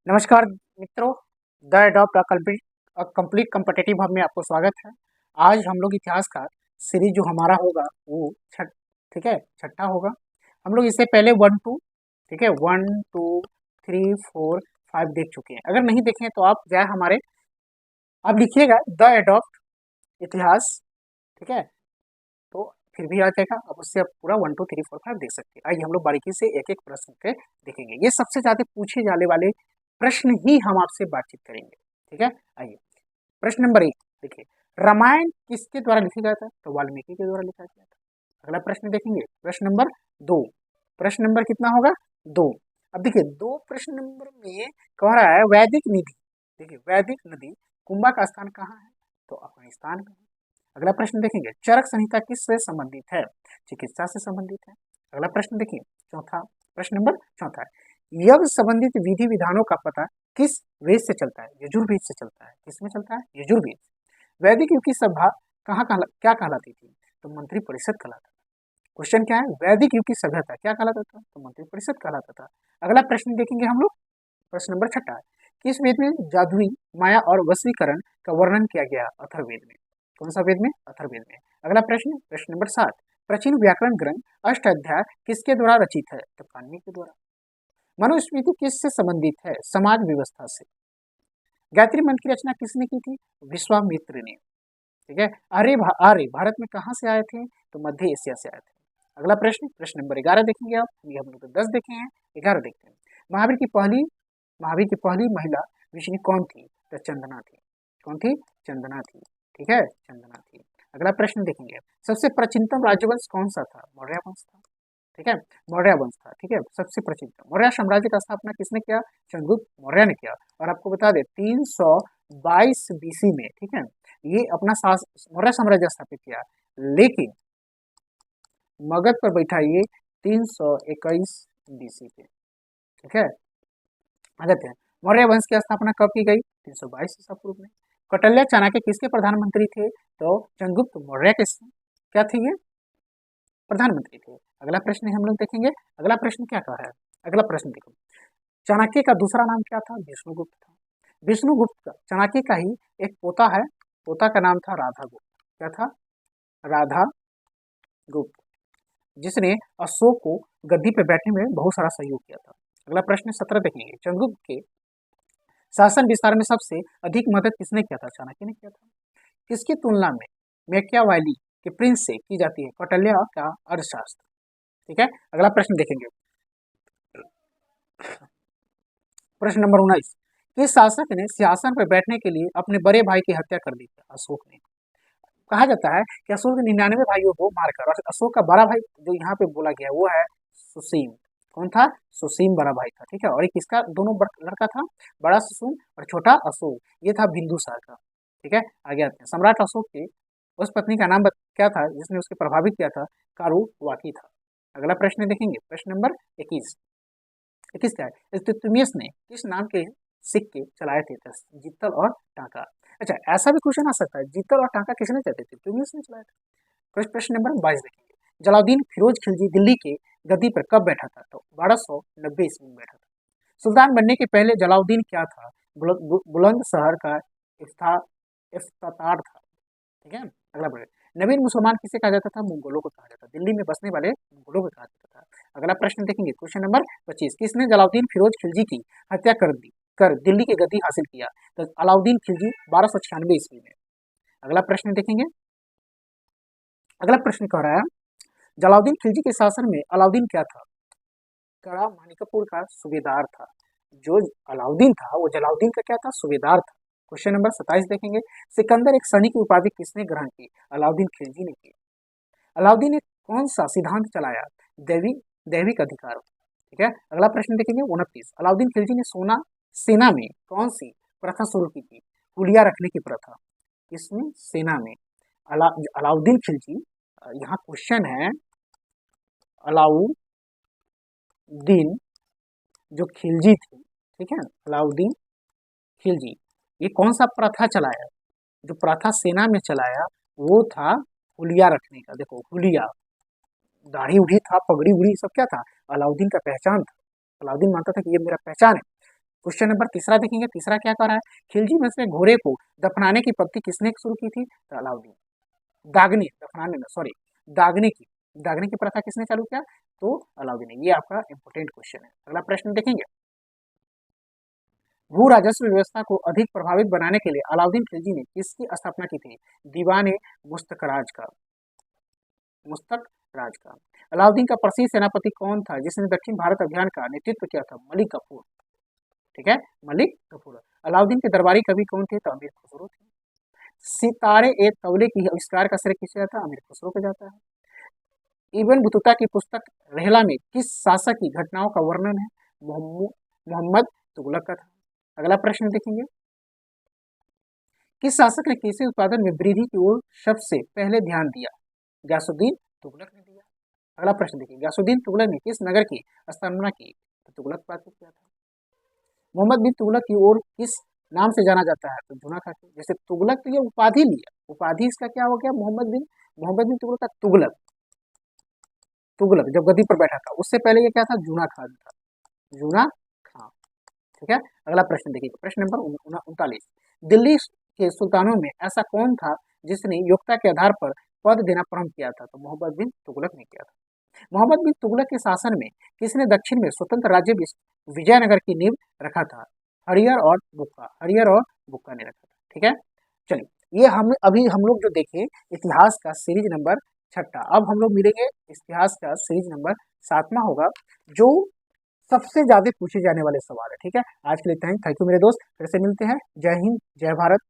नमस्कार मित्रों, the adopt complete competitive hub में आपको स्वागत है। आज हम लोग इतिहास का सीरीज जो हमारा होगा वो ठीक है, छठा होगा। हम लोग इससे पहले 1 2 ठीक है 1 2 3 4 5 देख चुके हैं। अगर नहीं देखे हैं तो आप जाए हमारे, आप लिखिएगा द एडॉप्ट इतिहास, ठीक है, तो फिर भी आ जाएगा। अब उससे आप पूरा 1 2 3 4 5 देख सकते हैं। आइए हम लोग बारीकी से एक एक प्रश्न के देखेंगे। ये सबसे ज्यादा पूछे जाने वाले प्रश्न ही हम आपसे बातचीत करेंगे, ठीक है। आइए प्रश्न नंबर 1 देखिए, रामायण किसके द्वारा लिखा गया था? तो वाल्मीकि के द्वारा लिखा गया था। अगला प्रश्न देखेंगे, प्रश्न नंबर 2। प्रश्न नंबर कितना होगा? 2। अब देखिए 2 प्रश्न नंबर में कह रहा है वैदिक निधि। देखिए वैदिक नदी कुंभा का स्थान कहाँ है? तो अफगानिस्तान में है। अगला प्रश्न देखेंगे, चरक संहिता किससे संबंधित है? चिकित्सा से संबंधित है। अगला प्रश्न देखिए चौथा, प्रश्न नंबर चौथा है, यज्ञ संबंधित विधि विधानों का पता किस वेद से चलता है? यजुर्वेद से चलता है। किसमें चलता है? यजुर्वेद। वैदिक युग की सभा क्या कहलाती थी? तो मंत्री परिषद कहलाता था। क्वेश्चन क्या है? वैदिक युग की सभ्यता क्या कहलाता था? तो मंत्री परिषद कहलाता था। अगला प्रश्न देखेंगे हम लोग, प्रश्न नंबर छठा है, किस वेद में जादुई माया और वशीकरण का वर्णन किया गया? अथर्ववेद में। कौन सा वेद में? अथर्ववेद में। अगला प्रश्न, प्रश्न नंबर 7, प्राचीन व्याकरण ग्रंथ अष्टाध्याय किसके द्वारा रचित है? तो पाणिनि के द्वारा। मनुस्मृति किससे संबंधित है? समाज व्यवस्था से। गायत्री मंत्र की रचना किसने की थी? विश्वामित्र ने। ठीक है। आर्य भारत में कहाँ से आए थे? तो मध्य एशिया से आए थे। अगला प्रश्न, प्रश्न नंबर 11 देखेंगे आप। ये हम लोग तो 10 देखे हैं, 11 देखते हैं। महावीर की पहली महिला ऋषि कौन थी? तो चंदना थी। कौन थी? चंदना थी। ठीक है, चंदना थी। अगला प्रश्न देखेंगे, सबसे प्राचीनतम राजवंश कौन सा था? मौर्य वंश था। ठीक है, मौर्य वंश था। ठीक है, सबसे प्राचीनतम। मौर्य साम्राज्य का स्थापना किसने किया? चंद्रगुप्त मौर्य ने किया। और आपको बता दें 322 बीसी में, ठीक है, ये अपना मौर्य साम्राज्य स्थापित किया। लेकिन मगध पर बैठा ये 321 बीसी पे। ठीक है, आ जाते हैं। मौर्य वंश की स्थापना कब की गई? 322 ईसा पूर्व में। कौटिल्य चाणक्य किसके प्रधानमंत्री थे? तो चंद्रगुप्त मौर्य के क्या थे ये? प्रधानमंत्री थे। अगला प्रश्न हम लोग देखेंगे। अगला प्रश्न क्या कह रहा है? अगला प्रश्न देखो, चाणक्य का दूसरा नाम क्या था? विष्णुगुप्त था। विष्णुगुप्त का चाणक्य का ही एक पोता है, पोता का नाम था राधागुप्त। क्या था? राधा गुप्त, जिसने अशोक को गद्दी पर बैठने में बहुत सारा सहयोग किया था। अगला प्रश्न 17 देखेंगे, चंद्रगुप्त के शासन विस्तार में सबसे अधिक मदद किसने किया था? चाणक्य ने किया था। किसकी तुलना में मैकियावेली के प्रिंस से की जाती है कौटिल्य का अर्थशास्त्र? ठीक है। अगला प्रश्न देखेंगे, प्रश्न नंबर 19, किस शासक ने सिंहासन पर बैठने के लिए अपने बड़े भाई की हत्या कर दी? अशोक ने। कहा जाता है कि अशोक ने 99 भाइयों को मारकर, और अशोक का बड़ा भाई जो यहाँ पे बोला गया वो है सुसीम। कौन था? सुसीम बड़ा भाई था। ठीक है, और एक किसका दोनों लड़का था? बड़ा सुसीम और छोटा अशोक, ये था बिंदुसार का। ठीक है, आगे आते हैं। सम्राट अशोक की उस पत्नी का नाम क्या था जिसने उसके प्रभावित किया था? कारुवाकी था। अगला प्रश्न देखेंगे, प्रश्न नंबर 21। 21 क्या है? इल्तुतमिश ने किस नाम के सिक्के चलाए थे? जित्तल और टाका। अच्छा, ऐसा भी क्वेश्चन आ सकता है, जित्तल और टाका किसने चलाते थे? इल्तुतमिश ने चलाया था। प्रश्न नंबर 22 देखेंगे, जलाउद्दीन फिरोज खिलजी दिल्ली के गद्दी पर कब बैठा था? तो 1290 ईस्वी में बैठा था। सुल्तान बनने के पहले जलाउद्दीन क्या था? बुलंदशहर का इफ्तार था। ठीक है। अगला प्रश्न, नवीन मुसलमान किसे कहा जाता था? मंगोलों को कहा जाता था। दिल्ली में बसने वाले मंगोलों को कहा जाता था। अगला प्रश्न देखेंगे, क्वेश्चन नंबर 25, किसने जलाउद्दीन फिरोज खिलजी की हत्या कर दिल्ली की गद्दी हासिल किया? तो अलाउद्दीन खिलजी 1296 ईस्वी में। अगला प्रश्न देखेंगे। अगला प्रश्न कह रहा है, जलाउद्दीन खिलजी के शासन में अलाउद्दीन क्या था? कड़ा मानिकपुर का सूबेदार था। जो अलाउद्दीन था वो जलाउद्दीन का क्या था? सूबेदार था। क्वेश्चन नंबर 27 देखेंगे, सिकंदर एक सैनिक की उपाधि किसने ग्रहण की? अलाउद्दीन खिलजी ने की। अलाउद्दीन ने कौन सा सिद्धांत चलाया? दैविक अधिकार। ठीक है। अगला प्रश्न देखेंगे 29, अलाउद्दीन खिलजी ने सेना में कौन सी प्रथा शुरू की थी? हुलिया रखने की प्रथा। इसमें सेना में अलाउद्दीन खिलजी, यहाँ क्वेश्चन है, अलाउद्दीन जो खिलजी थे, ठीक है, अलाउद्दीन खिलजी, ये कौन सा प्रथा चलाया? जो प्रथा सेना में चलाया वो था हुलिया रखने का। देखो हुलिया, दाढ़ी उड़ी था, पगड़ी उड़ी, सब क्या था? अलाउद्दीन का पहचान था। अलाउद्दीन मानता था कि ये मेरा पहचान है। क्वेश्चन नंबर तीसरा देखेंगे, तीसरा क्या कर रहा है, खिलजी वंश में घोड़े को दफनाने की पद्धति किसने शुरू की थी, तो अलाउद्दीन। दागने, दफनाने में सॉरी, दागने की, दागने की प्रथा किसने चालू किया, तो अलाउद्दीन ने। ये आपका इंपोर्टेंट क्वेश्चन है। अगला प्रश्न देखेंगे, भू राजस्व व्यवस्था को अधिक प्रभावित बनाने के लिए अलाउद्दीन खिलजी ने किसकी स्थापना की थी, दीवाने मुस्तकराज का, मुस्तक राज का। अलाउद्दीन का प्रसिद्ध सेनापति कौन था जिसने दक्षिण भारत अभियान का नेतृत्व किया था, मलिक कफूर। ठीक है, मलिक कफूर। अलाउद्दीन के दरबारी कवि कौन थे, तो अमीर खुसरो थे। सितारे ए तौले की आविष्कार का श्रेय किसे जाता है, अमीर खुसरो को जाता है। इब्न बतूता की पुस्तक रहला में किस शासक की घटनाओं का वर्णन है, मोहम्मद तुगलक का था। अगला प्रश्न देखेंगे, किस शासक ने कृषि उत्पादन में वृद्धि की ओर सबसे पहले ध्यान दिया, गयासुद्दीन तुगलक ने दिया। अगला प्रश्न देखिए, गयासुद्दीन तुगलक ने किस नगर की स्थापना की, तो तुगलक प्रांत किया था। मोहम्मद बिन तुगलक की ओर किस नाम से जाना जाता है, तो जूना खाकी। जैसे तुगलक तो ये उपाधि लिया, उपाधि इसका क्या हो गया, मोहम्मद बिन तुगलक का तुगलक, तुगलक जब गद्दी पर बैठा था, उससे पहले ये क्या था, जूना खान था, जूना खान। ठीक है, अगला प्रश्न देखिए, प्रश्न नंबर 39, दिल्ली के सुल्तानों में ऐसा कौन था जिसने योग्यता के आधार पर पद देना प्रारंभ किया था, तो मोहम्मद बिन तुगलक ने किया था। मोहम्मद बिन तुगलक के शासन में किसने दक्षिण में स्वतंत्र राज्य विजयनगर की नींव रखा था, हरियर और बुक्का, हरियर और बुक्का ने रखा था। ठीक है, चलिए ये हम लोग जो देखे इतिहास का सीरीज नंबर 6। अब हम लोग मिलेंगे इतिहास का सीरीज नंबर 7वां होगा, जो सबसे ज्यादा पूछे जाने वाले सवाल है। ठीक है, आज के लिए थैंक यू मेरे दोस्त, फिर से मिलते हैं। जय हिंद, जय भारत।